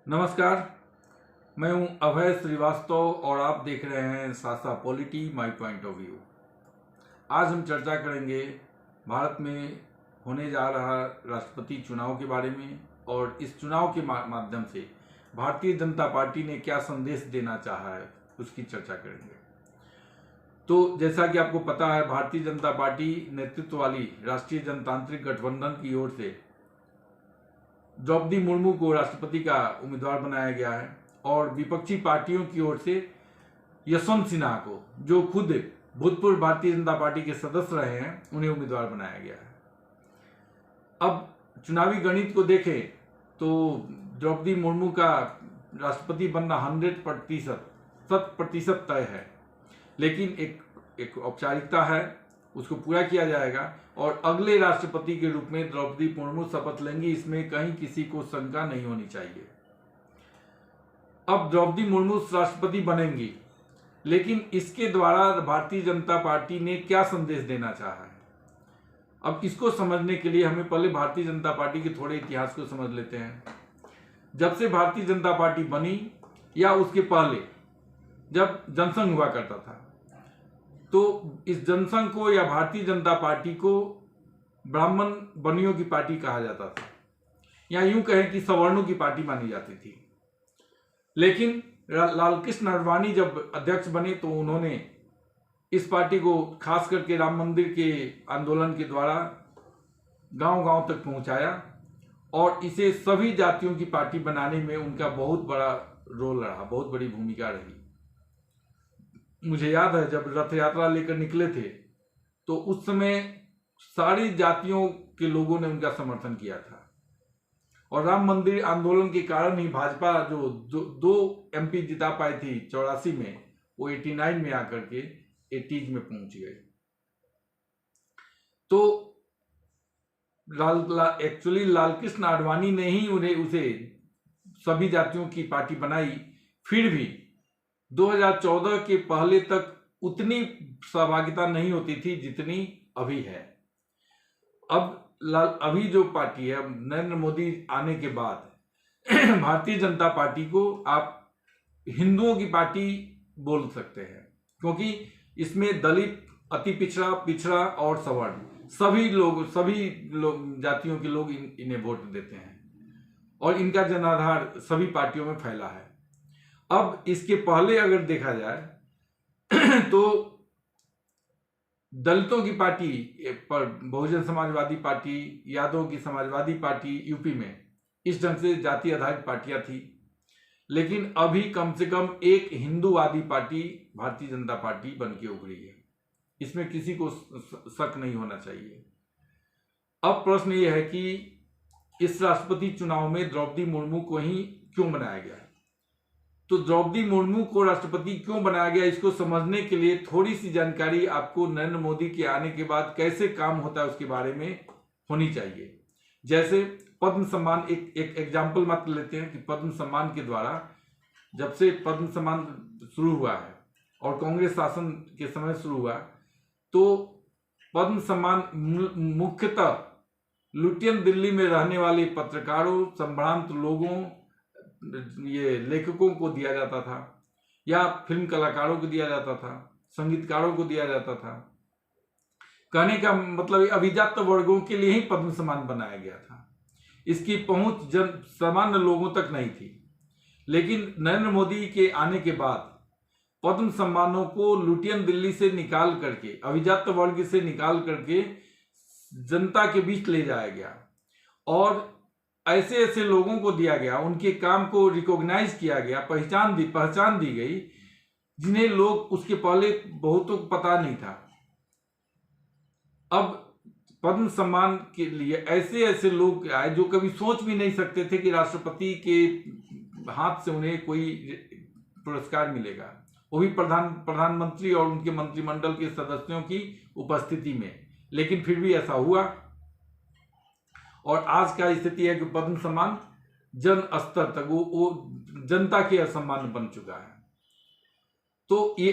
नमस्कार, मैं हूं अभय श्रीवास्तव और आप देख रहे हैं सासा polity my point of view. आज हम चर्चा करेंगे भारत में होने जा रहा राष्ट्रपति चुनाव के बारे में और इस चुनाव के माध्यम से भारतीय जनता पार्टी ने क्या संदेश देना चाहा है उसकी चर्चा करेंगे। तो जैसा कि आपको पता है, भारतीय जनता पार्टी नेतृत्व वाली राष्ट्रीय जनतांत्रिक गठबंधन की ओर से द्रौपदी मुर्मू को राष्ट्रपति का उम्मीदवार बनाया गया है और विपक्षी पार्टियों की ओर से यशवंत सिन्हा को, जो खुद भूतपूर्व भारतीय जनता पार्टी के सदस्य रहे हैं, उन्हें उम्मीदवार बनाया गया है। अब चुनावी गणित को देखें तो द्रौपदी मुर्मू का राष्ट्रपति बनना 100% तय है, लेकिन एक औपचारिकता है, उसको पूरा किया जाएगा और अगले राष्ट्रपति के रूप में द्रौपदी मुर्मू शपथ लेंगी, इसमें कहीं किसी को शंका नहीं होनी चाहिए। अब द्रौपदी मुर्मू राष्ट्रपति बनेंगी, लेकिन इसके द्वारा भारतीय जनता पार्टी ने क्या संदेश देना चाहा है, अब इसको समझने के लिए हमें पहले भारतीय जनता पार्टी के थोड़े इतिहास को समझ लेते हैं। जब से भारतीय जनता पार्टी बनी या उसके पहले जब जनसंघ हुआ करता था, तो इस जनसंघ को या भारतीय जनता पार्टी को ब्राह्मण बनियों की पार्टी कहा जाता था, या यूं कहें कि सवर्णों की पार्टी मानी जाती थी। लेकिन लालकृष्ण आडवाणी जब अध्यक्ष बने तो उन्होंने इस पार्टी को खास करके राम मंदिर के आंदोलन के द्वारा गांव-गांव तक पहुंचाया और इसे सभी जातियों की पार्टी बनाने में उनका बहुत बड़ा रोल रहा, बहुत बड़ी भूमिका रही। मुझे याद है जब रथ यात्रा लेकर निकले थे तो उस समय सारी जातियों के लोगों ने उनका समर्थन किया था और राम मंदिर आंदोलन के कारण ही भाजपा जो दो एमपी जिता पाई थी 84 में, वो 89 में आकर के 80 में पहुंच गए। तो एक्चुअली लालकृष्ण आडवाणी ने ही उसे सभी जातियों की पार्टी बनाई। फिर भी 2014 के पहले तक उतनी सहभागिता नहीं होती थी जितनी अभी है। अब अभी जो पार्टी है, नरेंद्र मोदी आने के बाद भारतीय जनता पार्टी को आप हिंदुओं की पार्टी बोल सकते हैं, क्योंकि इसमें दलित, अति पिछड़ा, पिछड़ा और सवर्ण सभी लोग जातियों के लोग इन्हें वोट देते हैं और इनका जनाधार सभी पार्टियों में फैला है। अब इसके पहले अगर देखा जाए तो दलितों की पार्टी पर बहुजन समाजवादी पार्टी, यादवों की समाजवादी पार्टी यूपी में इस ढंग से जाति आधारित पार्टियां थी, लेकिन अभी कम से कम एक हिंदूवादी पार्टी भारतीय जनता पार्टी बन के उभरी है, इसमें किसी को शक नहीं होना चाहिए। अब प्रश्न यह है कि इस राष्ट्रपति चुनाव में द्रौपदी मुर्मू को ही क्यों बनाया गया। तो द्रौपदी मुर्मू को राष्ट्रपति क्यों बनाया गया, इसको समझने के लिए थोड़ी सी जानकारी आपको नरेंद्र मोदी के आने के बाद कैसे काम होता है उसके बारे में होनी चाहिए। जैसे पद्म सम्मान, एक एग्जाम्पल मात्र लेते हैं कि पद्म सम्मान के द्वारा जब से पद्म सम्मान शुरू हुआ है और कांग्रेस शासन के समय शुरू हुआ, तो पद्म सम्मान मुख्यतः लुटियन दिल्ली में रहने वाले पत्रकारों, संभ्रांत लोगों, ये लेखकों को दिया जाता था या फिल्म कलाकारों को दिया जाता था, संगीतकारों को दिया जाता था। कहने का मतलब अभिजात वर्गों के लिए ही पद्म सम्मान बनाया गया था, इसकी पहुंच सामान्य लोगों तक नहीं थी। लेकिन नरेंद्र मोदी के आने के बाद पद्म सम्मानों को लुटियन दिल्ली से निकाल करके, अभिजात वर्ग से निकाल करके जनता के बीच ले जाया गया और ऐसे ऐसे लोगों को दिया गया, उनके काम को रिकॉग्नाइज किया गया, पहचान दी गई जिन्हें लोग उसके पहले बहुतों को पता नहीं था। अब पद्म सम्मान के लिए ऐसे ऐसे लोग आए जो कभी सोच भी नहीं सकते थे कि राष्ट्रपति के हाथ से उन्हें कोई पुरस्कार मिलेगा, वो भी प्रधानमंत्री और उनके मंत्रिमंडल के सदस्यों की उपस्थिति में। लेकिन फिर भी ऐसा हुआ और आज का स्थिति है कि पद्म सम्मान जन स्तर तक वो जनता के सम्मान बन चुका है। तो ये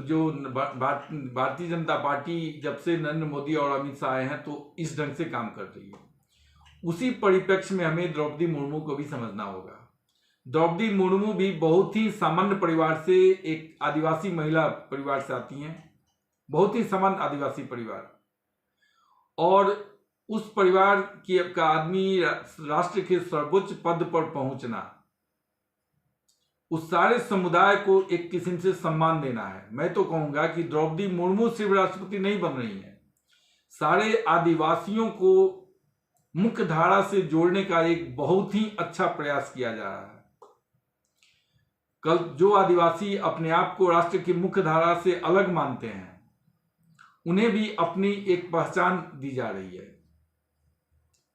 जो भारतीय जनता पार्टी जब से नरेंद्र मोदी और अमित शाह आए हैं तो इस ढंग से काम कर रही है। उसी परिप्रेक्ष्य में हमें द्रौपदी मुर्मू को भी समझना होगा। द्रौपदी मुर्मू भी बहुत ही सामान्य परिवार से, एक आदिवासी महिला परिवार से आती हैं, बहुत ही सामान्य आदिवासी परिवार, और उस परिवार का आदमी राष्ट्र के सर्वोच्च पद पर पहुंचना, उस सारे समुदाय को एक किस्म से सम्मान देना है। मैं तो कहूंगा कि द्रौपदी मुर्मू सिर्फ राष्ट्रपति नहीं बन रही है, सारे आदिवासियों को मुख्य धारा से जोड़ने का एक बहुत ही अच्छा प्रयास किया जा रहा है। कल जो आदिवासी अपने आप को राष्ट्र की मुख्य धारा से अलग मानते हैं, उन्हें भी अपनी एक पहचान दी जा रही है।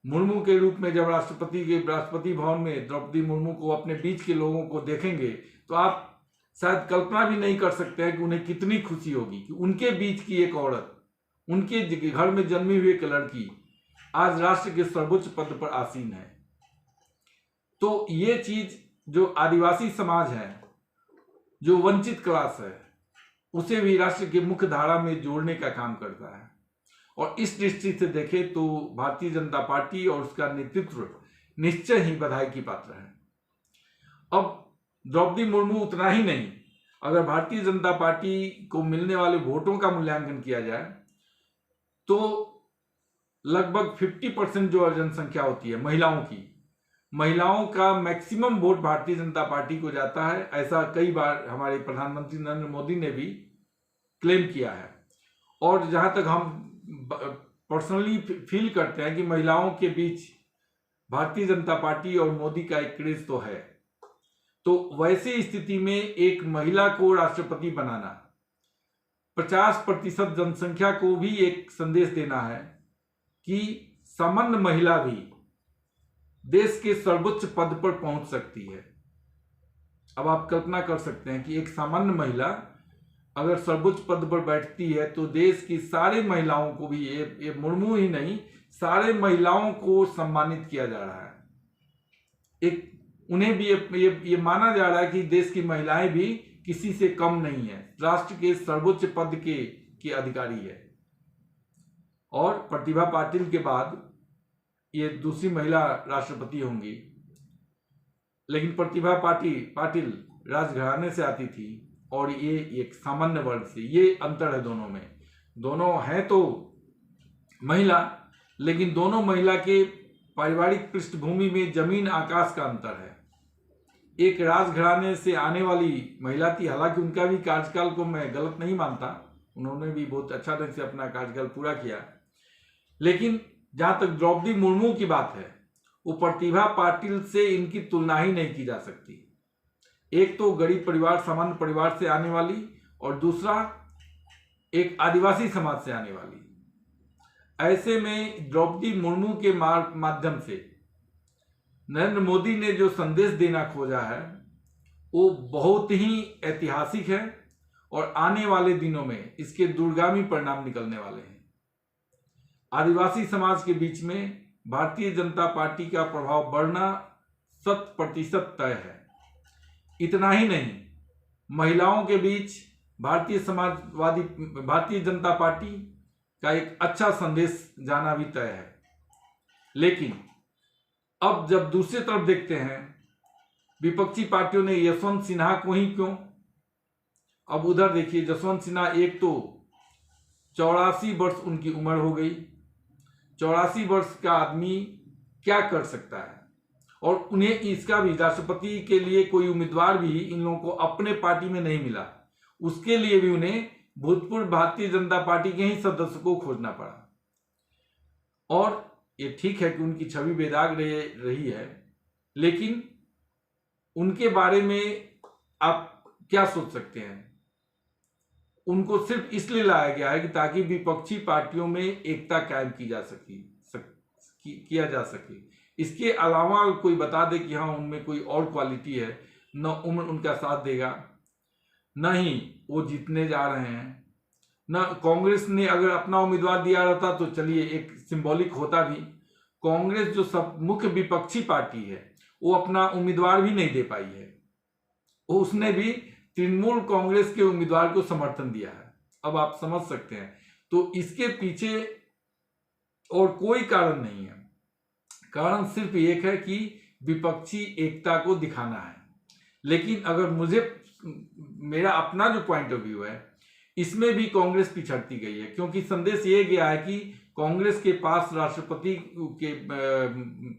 मुर्मू के रूप में जब राष्ट्रपति भवन में द्रौपदी मुर्मू को अपने बीच के लोगों को देखेंगे तो आप शायद कल्पना भी नहीं कर सकते हैं कि उन्हें कितनी खुशी होगी कि उनके बीच की एक औरत, उनके घर में जन्मी हुई एक लड़की आज राष्ट्र के सर्वोच्च पद पर आसीन है। तो ये चीज जो आदिवासी समाज है, जो वंचित क्लास है, उसे भी राष्ट्र के मुख्य धारा में जोड़ने का काम करता है। और इस दृष्टि से देखें तो भारतीय जनता पार्टी और उसका नेतृत्व निश्चय ही बधाई की पात्र है। अब द्रौपदी मुर्मू उतना ही नहीं, अगर भारतीय जनता पार्टी को मिलने वाले वोटों का मूल्यांकन किया जाए तो लगभग 50% जो जनसंख्या होती है महिलाओं का maximum vote Bharatiya Janata party को जाता है। ऐसा कई बार हमारे प्रधानमंत्री नरेंद्र मोदी ने भी क्लेम किया है। और जहां तक हम पर्सनली फील करते हैं कि महिलाओं के बीच भारतीय जनता पार्टी और मोदी का एक क्रेज तो है, तो वैसी स्थिति में एक महिला को राष्ट्रपति बनाना 50% जनसंख्या को भी एक संदेश देना है कि सामान्य महिला भी देश के सर्वोच्च पद पर पहुंच सकती है। अब आप कल्पना कर सकते हैं कि एक सामान्य महिला अगर सर्वोच्च पद पर बैठती है तो देश की सारी महिलाओं को भी, ये मुर्मू ही नहीं, सारे महिलाओं को सम्मानित किया जा रहा है। उन्हें भी ये माना जा रहा है कि देश की महिलाएं भी किसी से कम नहीं है, राष्ट्र के सर्वोच्च पद के अधिकारी है। और प्रतिभा पाटिल के बाद ये दूसरी महिला राष्ट्रपति होंगी। लेकिन प्रतिभा पाटिल राजघराने से आती थी और ये एक सामान्य वर्ग से, ये अंतर है दोनों में। दोनों हैं तो महिला, लेकिन दोनों महिला के पारिवारिक पृष्ठभूमि में जमीन आकाश का अंतर है। एक राजघराने से आने वाली महिला थी, हालांकि उनका भी कार्यकाल को मैं गलत नहीं मानता, उन्होंने भी बहुत अच्छा ढंग से अपना कार्यकाल पूरा किया। लेकिन जहां तक द्रौपदी मुर्मू की बात है, वो प्रतिभा पाटिल से इनकी तुलना ही नहीं की जा सकती। एक तो गरीब परिवार, सामान्य परिवार से आने वाली, और दूसरा एक आदिवासी समाज से आने वाली। ऐसे में द्रौपदी मुर्मू के माध्यम से नरेंद्र मोदी ने जो संदेश देना खोजा है वो बहुत ही ऐतिहासिक है और आने वाले दिनों में इसके दूरगामी परिणाम निकलने वाले हैं। आदिवासी समाज के बीच में भारतीय जनता पार्टी का प्रभाव बढ़ना 100% तय है। इतना ही नहीं, महिलाओं के बीच भारतीय जनता पार्टी का एक अच्छा संदेश जाना भी तय है। लेकिन अब जब दूसरी तरफ देखते हैं, विपक्षी पार्टियों ने यशवंत सिन्हा को ही क्यों, अब उधर देखिए, यशवंत सिन्हा एक तो 84 वर्ष उनकी उम्र हो गई। 84 वर्ष का आदमी क्या कर सकता है, और उन्हें इसका भी राष्ट्रपति के लिए कोई उम्मीदवार भी इन लोगों को अपने पार्टी में नहीं मिला। उसके लिए भी उन्हें भूतपूर्व भारतीय जनता पार्टी के ही सदस्य को खोजना पड़ा। और ये ठीक है कि उनकी छवि बेदाग रही है, लेकिन उनके बारे में आप क्या सोच सकते हैं? उनको सिर्फ इसलिए लाया गया है कि ताकि विपक्षी पार्टियों में एकता कायम किया जा सके। इसके अलावा कोई बता दे कि हाँ उनमें कोई और क्वालिटी है, न उम्र उनका साथ देगा, न ही वो जीतने जा रहे हैं। न कांग्रेस ने अगर अपना उम्मीदवार दिया रहता तो चलिए एक सिंबॉलिक होता भी। कांग्रेस जो सब मुख्य विपक्षी पार्टी है वो अपना उम्मीदवार भी नहीं दे पाई है, उसने भी तृणमूल कांग्रेस के उम्मीदवार को समर्थन दिया है। अब आप समझ सकते हैं, तो इसके पीछे और कोई कारण नहीं है। कारण सिर्फ एक है कि विपक्षी एकता को दिखाना है। लेकिन अगर मेरा अपना जो पॉइंट ऑफ व्यू है, इसमें भी कांग्रेस पिछड़ती गई है, क्योंकि संदेश ये गया है कि कांग्रेस के पास राष्ट्रपति के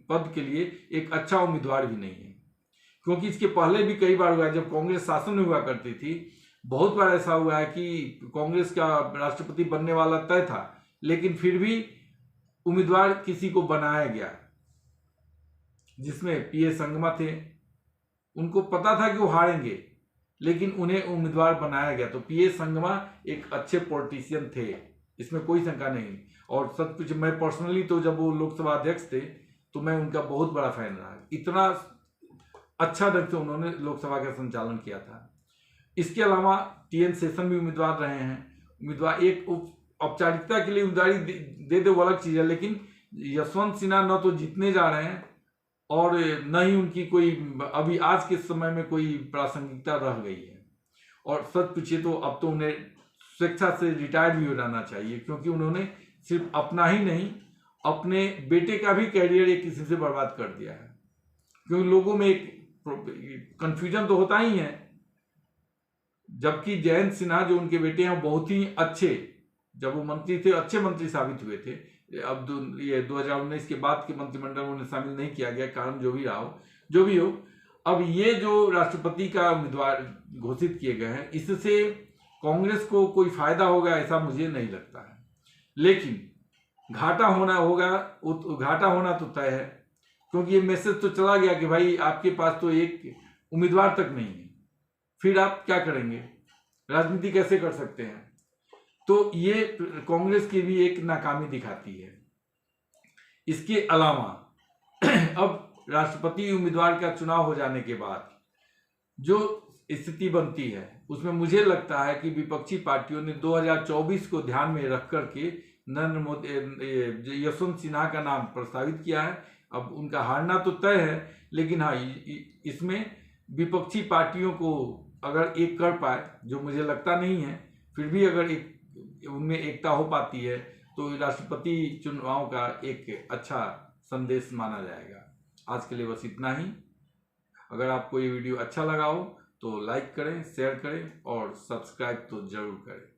पद के लिए एक अच्छा उम्मीदवार भी नहीं है। क्योंकि इसके पहले भी कई बार हुआ है, जब कांग्रेस शासन में हुआ करती थी, बहुत बार ऐसा हुआ है कि कांग्रेस का राष्ट्रपति बनने वाला तय था, लेकिन फिर भी उम्मीदवार किसी को बनाया गया, जिसमें पीए संगमा थे। उनको पता था कि वो हारेंगे, लेकिन उन्हें उम्मीदवार बनाया गया। तो पीए संगमा एक अच्छे पॉलिटिशियन थे, इसमें कोई शंका नहीं। और सच कुछ मैं पर्सनली तो जब वो लोकसभा अध्यक्ष थे तो मैं उनका बहुत बड़ा फैन रहा। इतना अच्छा ढंग से उन्होंने लोकसभा का संचालन किया था। इसके अलावा टीएन शेषन भी उम्मीदवार रहे हैं। उम्मीदवार एक औपचारिकता के लिए उम्मीदवारी दे वो अलग चीज है, लेकिन यशवंत सिन्हा न तो जीतने जा रहे हैं और न ही उनकी कोई अभी आज के समय में कोई प्रासंगिकता रह गई है। और सच पूछिए तो अब तो उन्हें स्वेच्छा से रिटायर भी हो जाना चाहिए, क्योंकि उन्होंने सिर्फ अपना ही नहीं, अपने बेटे का भी कैरियर एक किसी से बर्बाद कर दिया है। क्योंकि लोगों में एक कंफ्यूजन तो होता ही है। जबकि जयंत सिन्हा जो उनके बेटे हैं बहुत ही अच्छे, जब वो मंत्री थे अच्छे मंत्री साबित हुए थे। अब ये 2019 के बाद के मंत्रिमंडल में उन्हें शामिल नहीं किया गया, कारण जो भी हो। अब ये जो राष्ट्रपति का उम्मीदवार घोषित किए गए हैं, इससे कांग्रेस को कोई फायदा होगा ऐसा मुझे नहीं लगता है। लेकिन घाटा होना तो तय है, क्योंकि ये मैसेज तो चला गया कि भाई आपके पास तो एक उम्मीदवार तक नहीं है, फिर आप क्या करेंगे, राजनीति कैसे कर सकते हैं। तो ये कांग्रेस की भी एक नाकामी दिखाती है। इसके अलावा अब राष्ट्रपति उम्मीदवार का चुनाव हो जाने के बाद जो स्थिति बनती है, उसमें मुझे लगता है कि विपक्षी पार्टियों ने 2024 को ध्यान में रख करके नरेंद्र मोदी, यशवंत सिन्हा का नाम प्रस्तावित किया है। अब उनका हारना तो तय है, लेकिन हाँ, इसमें विपक्षी पार्टियों को अगर एक कर पाए, जो मुझे लगता नहीं है, फिर भी अगर उनमें एकता हो पाती है तो राष्ट्रपति चुनाव का एक अच्छा संदेश माना जाएगा। आज के लिए बस इतना ही। अगर आपको ये वीडियो अच्छा लगा हो तो लाइक करें, शेयर करें और सब्सक्राइब तो जरूर करें।